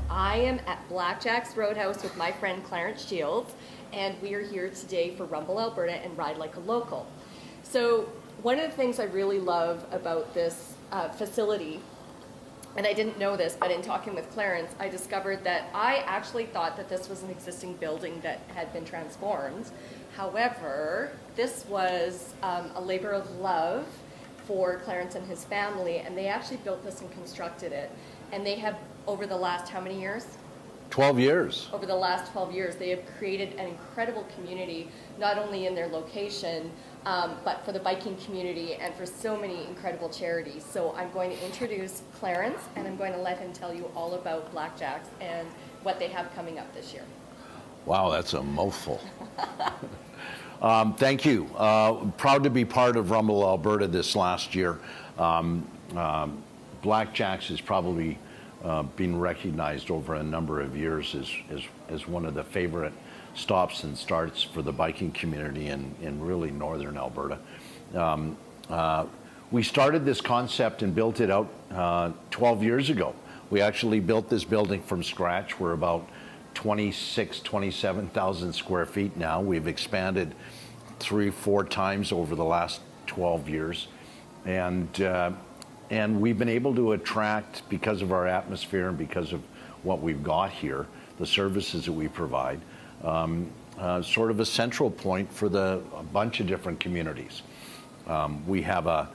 I am at Blackjacks Roadhouse with my friend Clarence Shields, and we are here today for Rumble Alberta and Ride Like a Local. So one of the things I really love about this facility, and I didn't know this, but in talking with Clarence, I discovered that I actually thought that this was an existing building that had been transformed. However, this was a labor of love for Clarence and his family, and they actually built this and constructed it. And they have, over the last how many years? 12 years. Over the last 12 years, they have created an incredible community, not only in their location, but for the biking community and for so many incredible charities. So I'm going to introduce Clarence, and I'm going to let him tell you all about Blackjacks and what they have coming up this year. Wow, that's a mouthful. Thank you. Proud to be part of Rumble Alberta this last year. Blackjacks has probably been recognized over a number of years as one of the favorite stops and starts for the biking community in really northern Alberta. We started this concept and built it out 12 years ago. We actually built this building from scratch. We're about 27,000 square feet now. We've expanded 3-4 times over the last 12 years. And we've been able to attract, because of our atmosphere and because of what we've got here, the services that we provide, sort of a central point for a bunch of different communities. We have a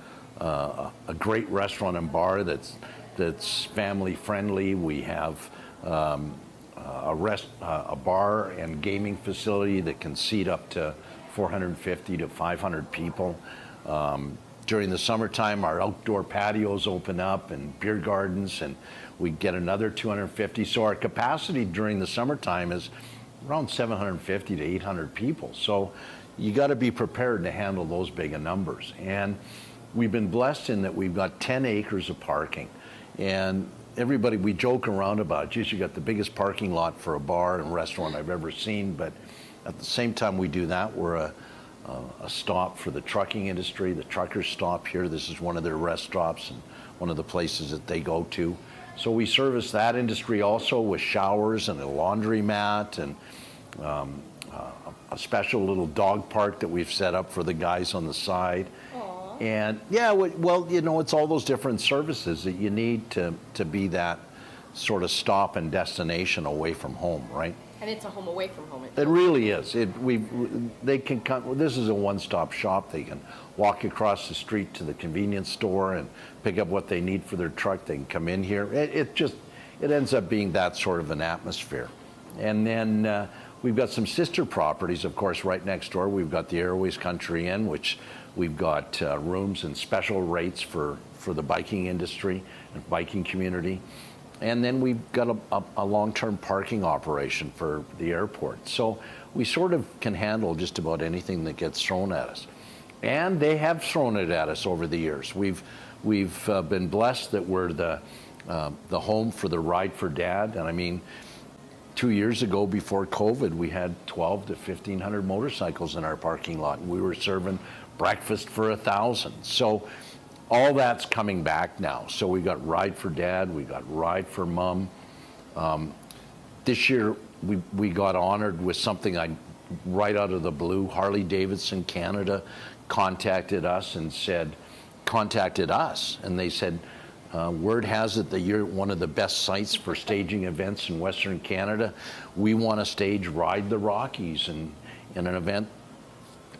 great restaurant and bar that's family friendly. We have a bar and gaming facility that can seat up to 450 to 500 people. During the summertime, our outdoor patios open up and beer gardens, and we get another 250. So our capacity during the summertime is around 750 to 800 people. So you got to be prepared to handle those big numbers. And we've been blessed in that we've got 10 acres of parking. And everybody, we joke around about, geez, you got the biggest parking lot for a bar and restaurant I've ever seen. But at the same time we do that, we're a stop for the trucking industry. The truckers stop here. This is one of their rest stops and one of the places that they go to. So we service that industry also with showers and a laundromat and a special little dog park that we've set up for the guys on the side. Aww. And yeah, well, you know, it's all those different services that you need to be that sort of stop and destination away from home, right? And it's a home away from home. It really is. They can come. This is a one-stop shop. They can walk across the street to the convenience store and pick up what they need for their truck. They can come in here. It ends up being that sort of an atmosphere. And then we've got some sister properties, of course, right next door. We've got the Airways Country Inn, which we've got rooms and special rates for the biking industry and biking community. And then we've got a long-term parking operation for the airport. So we sort of can handle just about anything that gets thrown at us. And they have thrown it at us over the years. We've been blessed that we're the home for the Ride for Dad. And I mean, 2 years ago, before COVID, we had 12 to 1,500 motorcycles in our parking lot. And we were serving breakfast for 1,000. So all that's coming back now. So we got Ride for Dad, we got Ride for Mom. This year we got honored with something right out of the blue. Harley Davidson Canada contacted us, and they said, word has it that you're one of the best sites for staging events in Western Canada. We want to stage Ride the Rockies in an event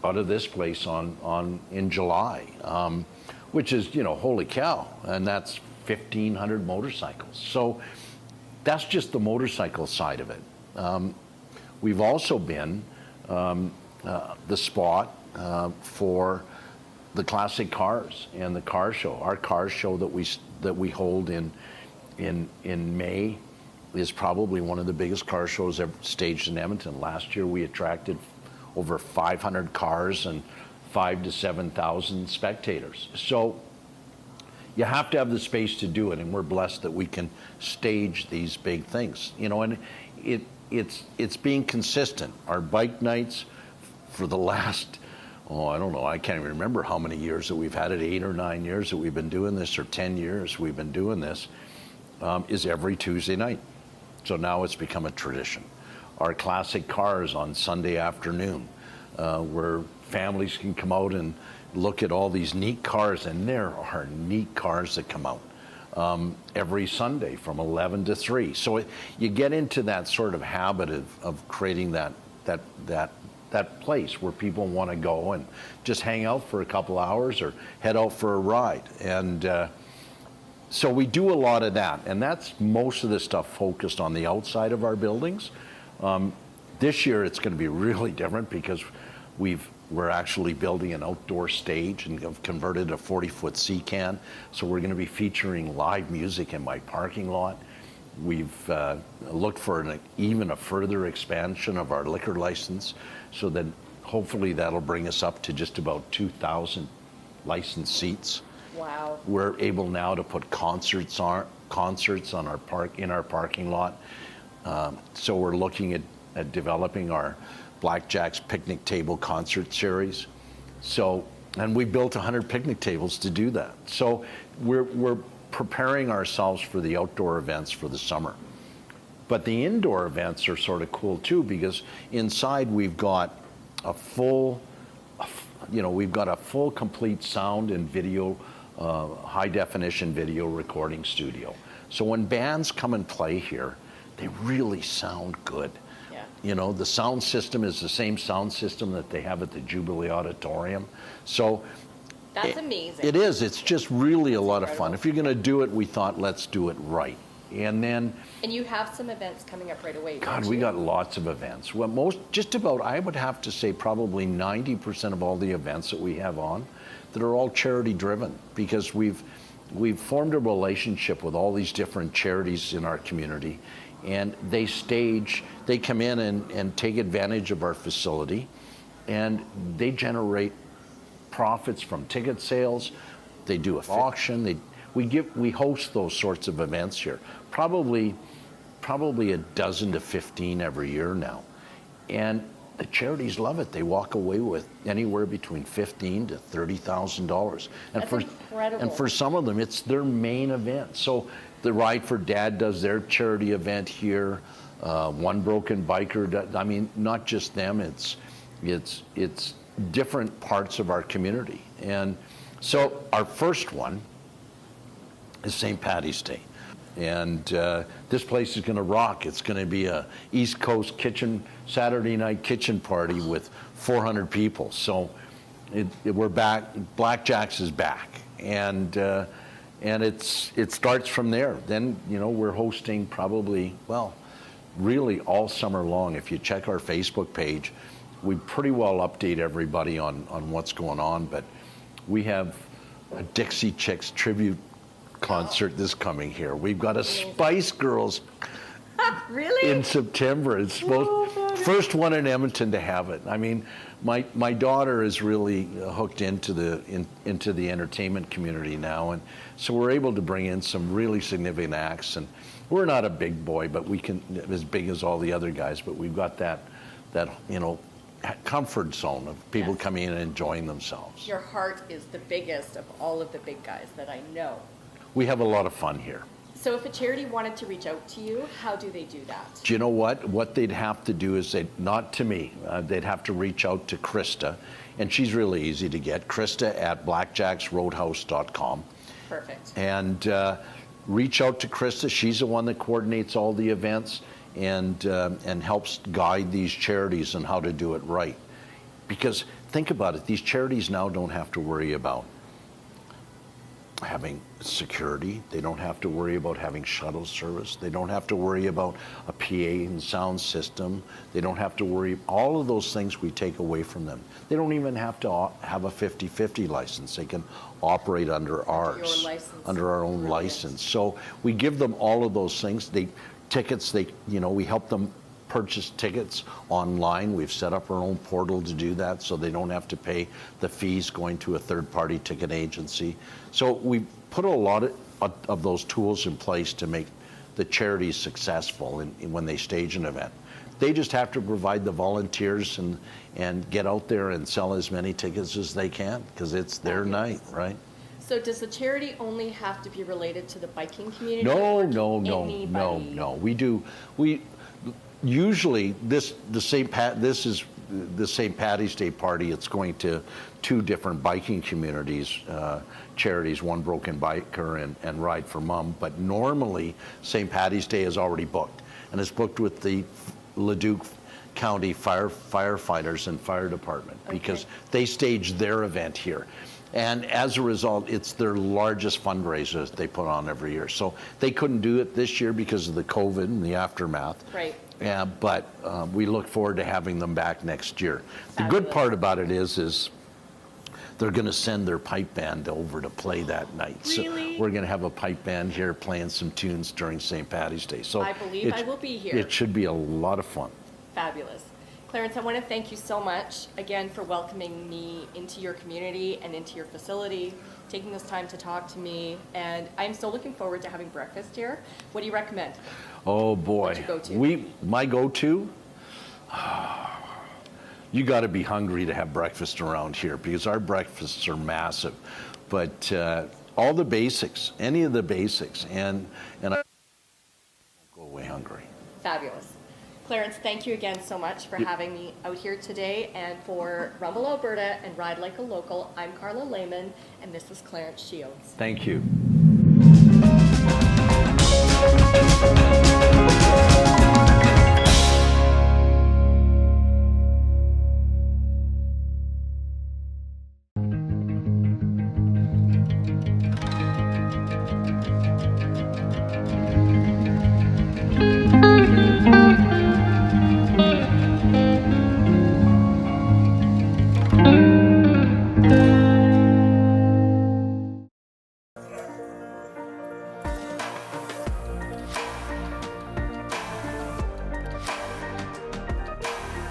out of this place in July. Which is, you know, holy cow, and that's 1,500 motorcycles. So that's just the motorcycle side of it. We've also been the spot for the classic cars and the car show. Our car show that we hold in May is probably one of the biggest car shows ever staged in Edmonton. Last year we attracted over 500 cars and 5,000 to 7,000 spectators. So you have to have the space to do it, and we're blessed that we can stage these big things. You know, and it's being consistent. Our bike nights for the last, I don't know, I can't even remember how many years that we've had it, 8 or 9 years that we've been doing this, or 10 years we've been doing this, is every Tuesday night. So now it's become a tradition. Our classic cars on Sunday afternoon, where families can come out and look at all these neat cars, and there are neat cars that come out every Sunday from 11 to 3. So you get into that sort of habit of creating that place where people want to go and just hang out for a couple hours or head out for a ride. And so we do a lot of that, and that's most of the stuff focused on the outside of our buildings. This year it's going to be really different because we're actually building an outdoor stage and have converted a 40-foot C-can. So we're going to be featuring live music in my parking lot. We've looked for even a further expansion of our liquor license, so that hopefully that'll bring us up to just about 2,000 licensed seats. Wow. We're able now to put concerts on our parking lot. So we're looking at developing our Blackjack's picnic table concert series. So, and we built 100 picnic tables to do that. So we're preparing ourselves for the outdoor events for the summer. But the indoor events are sort of cool too, because inside we've got a full complete sound and video, high definition video recording studio. So when bands come and play here, they really sound good. You know, the sound system is the same sound system that they have at the Jubilee Auditorium. So that's amazing. It is. It's just really a lot of fun. If you're going to do it, we thought, let's do it right. And you have some events coming up right away. God, we got lots of events. Well, I would have to say probably 90% of all the events that we have on that are all charity driven, because we've formed a relationship with all these different charities in our community. And they come in and take advantage of our facility, and they generate profits from ticket sales. They do an auction. We host those sorts of events here, probably a dozen to 15 every year now. And the charities love it. They walk away with anywhere between $15,000 to $30,000. That's incredible. And for some of them, it's their main event. So the Ride for Dad does their charity event here. One Broken Biker does. I mean, not just them. It's different parts of our community. And so our first one is St. Paddy's Day. And this place is going to rock. It's going to be a East Coast Saturday night kitchen party with 400 people. So we're back. Blackjacks is back. And it starts from there. Then, we're hosting probably, really all summer long. If you check our Facebook page, we pretty well update everybody on what's going on. But we have a Dixie Chicks tribute concert this coming here. We've got a Spice Girls really? in September. It's first one in Edmonton to have it. I mean, my daughter is really hooked into the entertainment community now, and so we're able to bring in some really significant acts. And we're not a big boy, but we can as big as all the other guys. But we've got that comfort zone of people coming in and enjoying themselves. Your heart is the biggest of all of the big guys that I know. We have a lot of fun here. So if a charity wanted to reach out to you, how do they do that? Do you know what? What they'd have to do is not to me, they'd have to reach out to Krysta, and she's really easy to get, Krysta at blackjacksroadhouse.com. Perfect. And reach out to Krysta. She's the one that coordinates all the events and helps guide these charities on how to do it right. Because think about it, these charities now don't have to worry about having security. They don't have to worry about having shuttle service. They don't have to worry about a PA and sound system. They don't have to worry. All of those things we take away from them. They don't even have to have a 50/50 license. They can operate under ours, under our own license. So we give them all of those things. We help them purchase tickets online. We've set up our own portal to do that, so they don't have to pay the fees going to a third-party ticket agency. So we put a lot of those tools in place to make the charities successful when they stage an event. They just have to provide the volunteers and get out there and sell as many tickets as they can, because it's their night, right? So does the charity only have to be related to the biking community? No, or no, can no, anybody- no, no. We usually this is the St. Paddy's Day party. It's going to 2 different biking communities, charities, One Broken Biker and Ride for Mom. But normally St. Paddy's Day is already booked, and it's booked with the Leduc County firefighters and fire department because they stage their event here. And as a result, it's their largest fundraiser they put on every year. So they couldn't do it this year because of the COVID and the aftermath. Right. Yeah, but we look forward to having them back next year. The good part about it is they're going to send their pipe band over to play that night. Really? So we're going to have a pipe band here playing some tunes during St. Paddy's Day. So I believe I will be here. It should be a lot of fun. Fabulous. Clarence, I want to thank you so much again for welcoming me into your community and into your facility, taking this time to talk to me, and I'm so looking forward to having breakfast here. What do you recommend? Oh boy. What's your go-to? My go-to? You got to be hungry to have breakfast around here because our breakfasts are massive. But all the basics, any of the basics, and I won't go away hungry. Fabulous. Clarence, thank you again so much for having me out here today. And for Rumble Alberta and Ride Like a Local, I'm Carla Lehman, and this is Clarence Shields. Thank you.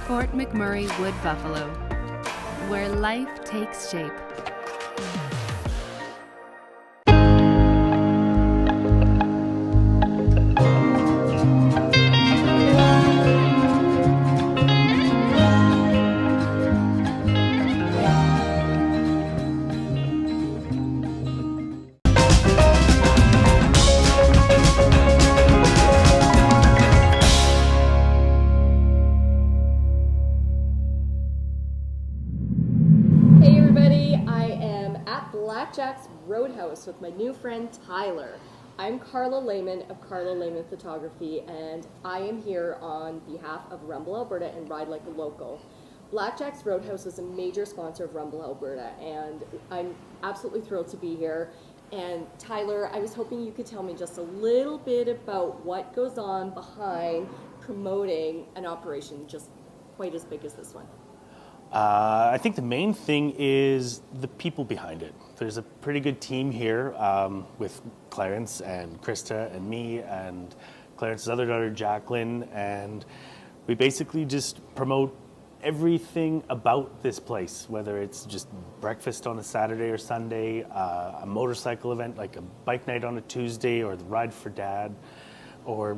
Fort McMurray Wood Buffalo, where life takes shape. Hey everybody, I am at Blackjacks Roadhouse with my new friend Tyler. I'm Carla Lehman of Carla Lehman Photography, and I am here on behalf of Rumble Alberta and Ride Like a Local. Blackjacks Roadhouse is a major sponsor of Rumble Alberta, and I'm absolutely thrilled to be here. And Tyler, I was hoping you could tell me just a little bit about what goes on behind promoting an operation just quite as big as this one. I think the main thing is the people behind it. There's a pretty good team here with Clarence and Krysta and me and Clarence's other daughter, Jacqueline, and we basically just promote everything about this place, whether it's just breakfast on a Saturday or Sunday, a motorcycle event like a bike night on a Tuesday, or the Ride for Dad, or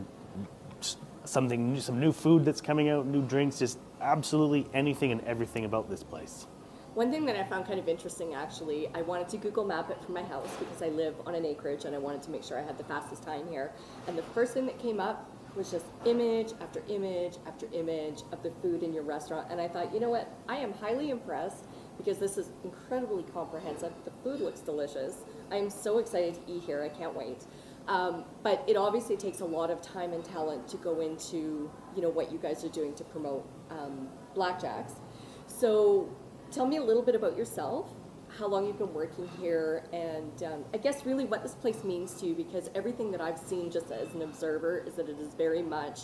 some new food that's coming out, new drinks, just absolutely anything and everything about this place. One thing that I found kind of interesting, actually, I wanted to Google map it from my house because I live on an acreage and I wanted to make sure I had the fastest time here. And the first thing that came up was just image after image after image of the food in your restaurant. And I thought, you know what, I am highly impressed because this is incredibly comprehensive. The food looks delicious. I am so excited to eat here. I can't wait. But it obviously takes a lot of time and talent to go into, what you guys are doing to promote Blackjacks. So tell me a little bit about yourself, how long you've been working here, and I guess really what this place means to you, because everything that I've seen just as an observer is that it is very much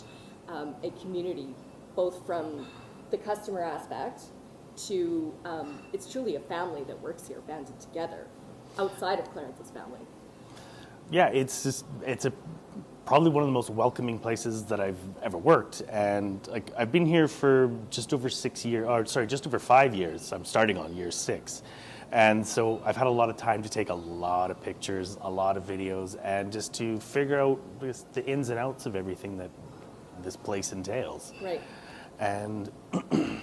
a community, both from the customer aspect to it's truly a family that works here, banded together, outside of Clarence's family. Yeah, it's probably one of the most welcoming places that I've ever worked, and I've been here for just over 5 years. I'm starting on year 6, and so I've had a lot of time to take a lot of pictures, a lot of videos, and just to figure out the ins and outs of everything that this place entails. Right. And I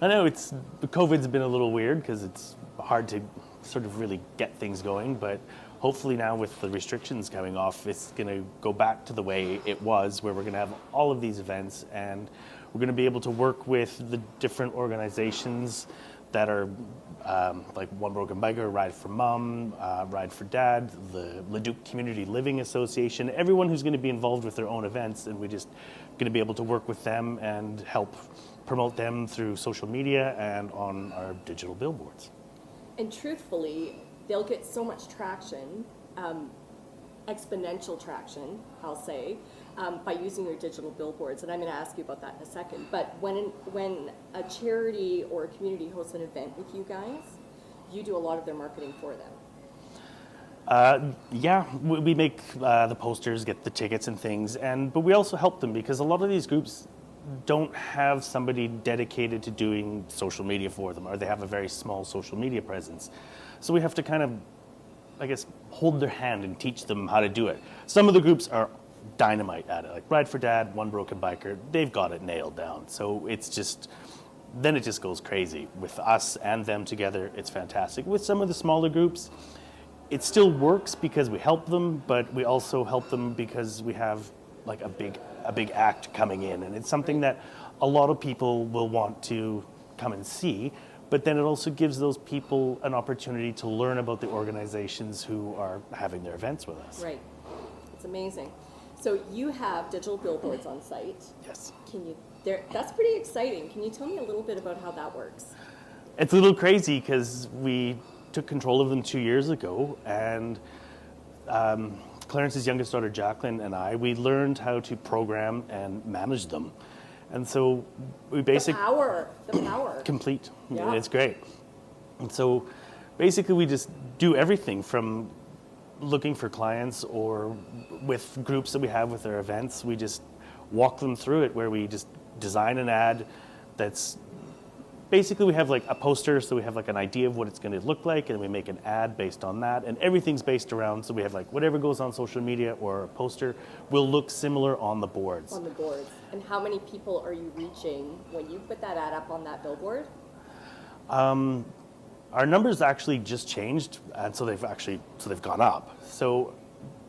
know COVID's been a little weird because it's hard to sort of really get things going. But hopefully now with the restrictions coming off, it's going to go back to the way it was, where we're going to have all of these events, and we're going to be able to work with the different organizations that are like One Broken Biker, Ride for Mom, Ride for Dad, the Leduc Community Living Association, everyone who's going to be involved with their own events, and we're just going to be able to work with them and help promote them through social media and on our digital billboards. And truthfully, they'll get so much traction, exponential traction, I'll say, by using your digital billboards. And I'm going to ask you about that in a second. But when a charity or a community hosts an event with you guys, you do a lot of their marketing for them. Yeah, we make the posters, get the tickets and things, but we also help them because a lot of these groups don't have somebody dedicated to doing social media for them, or they have a very small social media presence. So we have to kind of, I guess, hold their hand and teach them how to do it. Some of the groups are dynamite at it, like Ride for Dad, One Broken Biker, they've got it nailed down. So it's just, then it just goes crazy. With us and them together, it's fantastic. With some of the smaller groups, it still works because we help them, but we also help them because we have like a big act coming in, and it's something that a lot of people will want to come and see, but then it also gives those people an opportunity to learn about the organizations who are having their events with us. Right. It's amazing. So you have digital billboards on site. Yes. That's pretty exciting. Can you tell me a little bit about how that works? It's a little crazy because we took control of them 2 years ago, and Clarence's youngest daughter, Jacqueline, and we learned how to program and manage them. And so we basically... The power. Complete. Yeah. It's great. And so basically we just do everything from looking for clients, or with groups that we have with our events, we just walk them through it, where we just design an ad that's basically, we have like a poster, so we have like an idea of what it's going to look like, and we make an ad based on that, and everything's based around, so we have like whatever goes on social media or a poster will look similar on the boards. On the boards. And how many people are you reaching when you put that ad up on that billboard? Our numbers actually just changed, and so they've gone up. So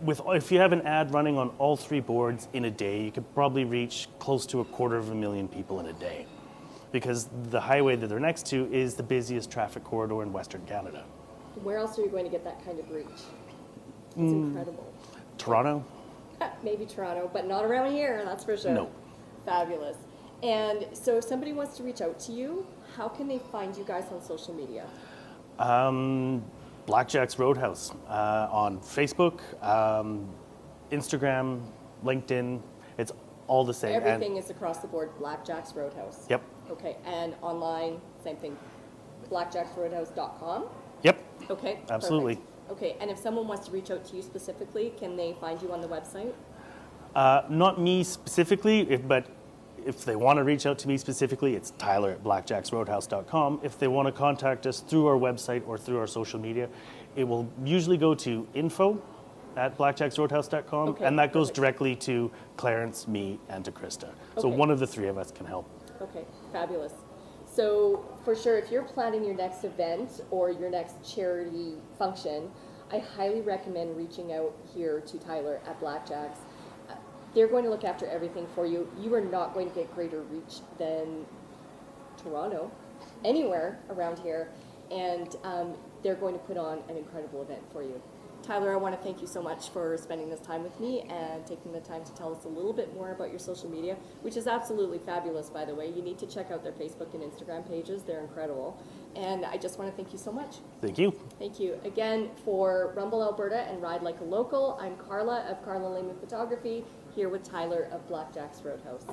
if you have an ad running on all 3 boards in a day, you could probably reach close to 250,000 people in a day, because the highway that they're next to is the busiest traffic corridor in Western Canada. Where else are you going to get that kind of reach? It's incredible. Toronto? Maybe Toronto, but not around here, that's for sure. No. Fabulous. And so if somebody wants to reach out to you, how can they find you guys on social media? Blackjacks Roadhouse on Facebook, Instagram, LinkedIn. It's all the same. Everything is across the board, Blackjacks Roadhouse. Yep. Okay, and online, same thing, blackjacksroadhouse.com? Yep. Okay. Absolutely. Perfect. Okay, and if someone wants to reach out to you specifically, can they find you on the website? Not me specifically, but if they want to reach out to me specifically, it's Tyler at blackjacksroadhouse.com. If they want to contact us through our website or through our social media, it will usually go to info@blackjacksroadhouse.com, Okay, and that goes perfect. directly to Clarence, me, and to Krysta. So Okay. one of the 3 of us can help. Okay, fabulous. So for sure, if you're planning your next event or your next charity function, I highly recommend reaching out here to Tyler at Blackjacks. They're going to look after everything for you. You are not going to get greater reach than Toronto, anywhere around here, and they're going to put on an incredible event for you. Tyler, I want to thank you so much for spending this time with me and taking the time to tell us a little bit more about your social media, which is absolutely fabulous, by the way. You need to check out their Facebook and Instagram pages. They're incredible. And I just want to thank you so much. Thank you. Thank you. Again, for Rumble Alberta and Ride Like a Local, I'm Carla of Carla Lehman Photography, here with Tyler of Blackjacks Roadhouse.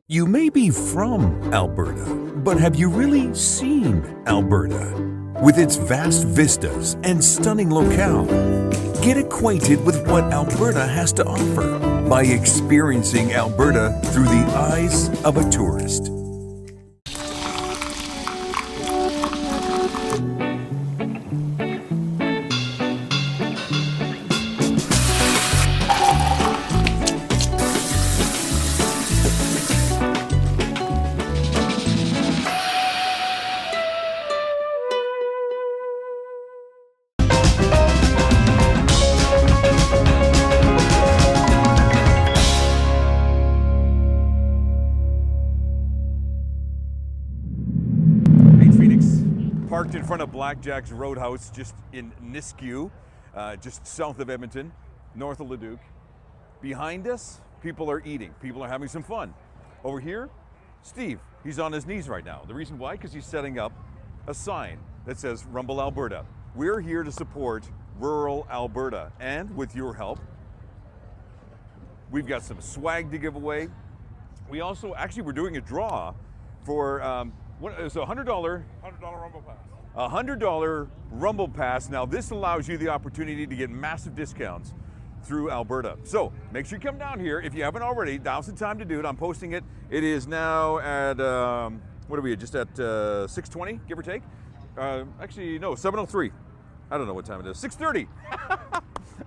You may be from Alberta, but have you really seen Alberta? with its vast vistas and stunning locale. Get acquainted with what Alberta has to offer by experiencing Alberta through the eyes of a tourist. Parked in front of Blackjacks Roadhouse, just in Nisku, just south of Edmonton, north of Leduc. Behind us, people are eating. People are having some fun. Over here, Steve, he's on his knees right now. The reason why? Because he's setting up a sign that says Rumble Alberta. We're here to support rural Alberta. And with your help, we've got some swag to give away. We also, actually, we're doing a draw for, it's a $100 Rumble Pass. A $100 Rumble Pass. Now this allows you the opportunity to get massive discounts through Alberta. So make sure you come down here if you haven't already. Now's the time to do it. I'm posting it. It is now at what are we at? Just at 6:20, give or take. Actually, no, 7:03. I don't know what time it is. 6:30.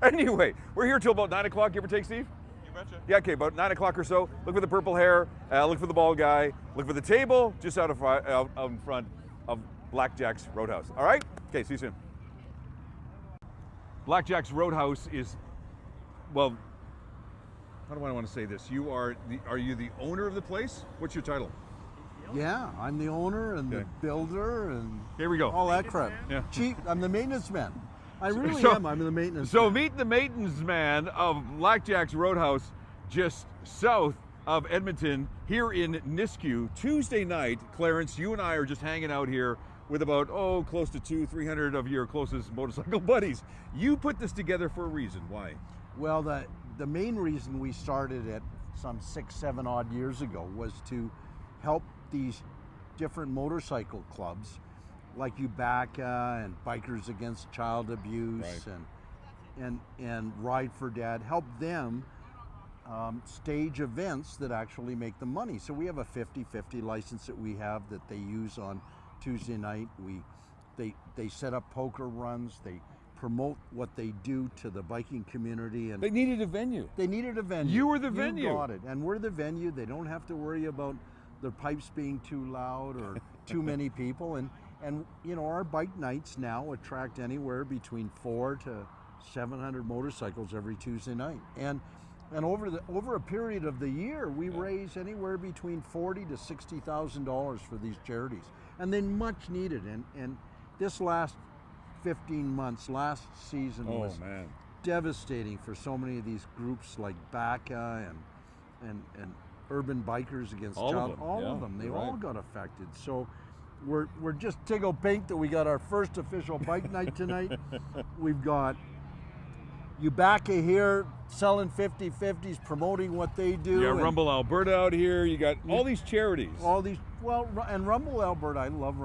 Anyway, we're here till about 9 o'clock, give or take, Steve. You betcha. Yeah, okay, about 9 o'clock or so. Look for the purple hair. Look for the bald guy. Look for the table just out in front of Blackjacks Roadhouse. All right? Okay, see you soon. Blackjacks Roadhouse is, well, how do I want to say this? Are you the owner of the place? What's your title? Yeah, I'm the owner and the builder and here we go. All that crap. Yeah. Chief, I'm the maintenance man. I really am. I'm the maintenance man. So meet the maintenance man of Blackjacks Roadhouse, just south of Edmonton, here in Nisku. Tuesday night, Clarence, you and I are just hanging out here with about, close to 200-300 of your closest motorcycle buddies. You put this together for a reason. Why? Well, the main reason we started it some 6-7 odd years ago was to help these different motorcycle clubs like UBACA and Bikers Against Child Abuse, right, and Ride for Dad, help them stage events that actually make them money. So we have a 50-50 license that we have that they use on Tuesday night. They set up poker runs, they promote what they do to the biking community, and they needed a venue. They needed a venue. You were the venue. You got it. And we're the venue. They don't have to worry about their pipes being too loud or too many people. And you know, our bike nights now attract anywhere between 400 to 700 motorcycles every Tuesday night. And over a period of the year, we raise anywhere between $40,000 to $60,000 for these charities, and they much needed. And this last 15 months, last season was devastating for so many of these groups like BACA and Urban Bikers Against Child. All of them, they all got affected. So we're just tickled pink that we got our first official bike night tonight. We've got UBACA here selling 50/50s, promoting what they do. Yeah, Rumble Alberta out here. You got all these charities. And Rumble Alberta, I love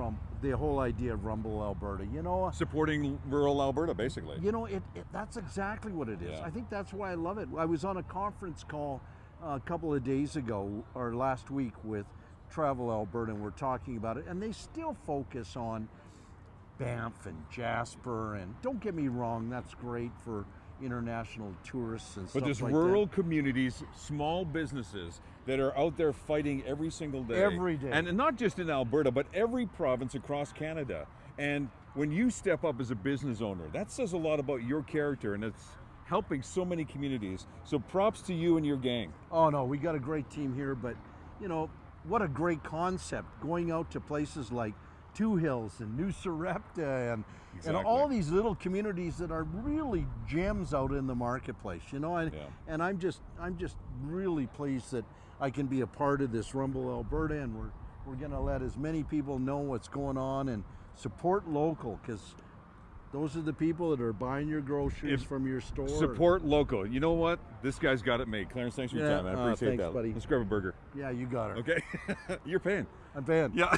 the whole idea of Rumble Alberta. You know, supporting rural Alberta, basically. You know, that's exactly what it is. Yeah. I think that's why I love it. I was on a conference call a couple of days ago, or last week, with Travel Alberta, and we're talking about it, and they still focus on Banff and Jasper, and don't get me wrong, that's great for international tourists and stuff like that. But there's rural communities, small businesses that are out there fighting every single day. Every day. And not just in Alberta, but every province across Canada. And when you step up as a business owner, that says a lot about your character, and it's helping so many communities. So props to you and your gang. Oh no, we got a great team here, but you know, what a great concept, going out to places like Two Hills and New Sarepta and all these little communities that are really gems out in the marketplace, you know, and I'm just really pleased that I can be a part of this Rumble Alberta, and we're gonna let as many people know what's going on and support local, because those are the people that are buying your groceries from your store. Support local. You know what? This guy's got it made. Clarence, thanks for your time, man. I appreciate that. Buddy. Let's grab a burger. Yeah, you got it. Okay. You're paying. I'm paying. Yeah.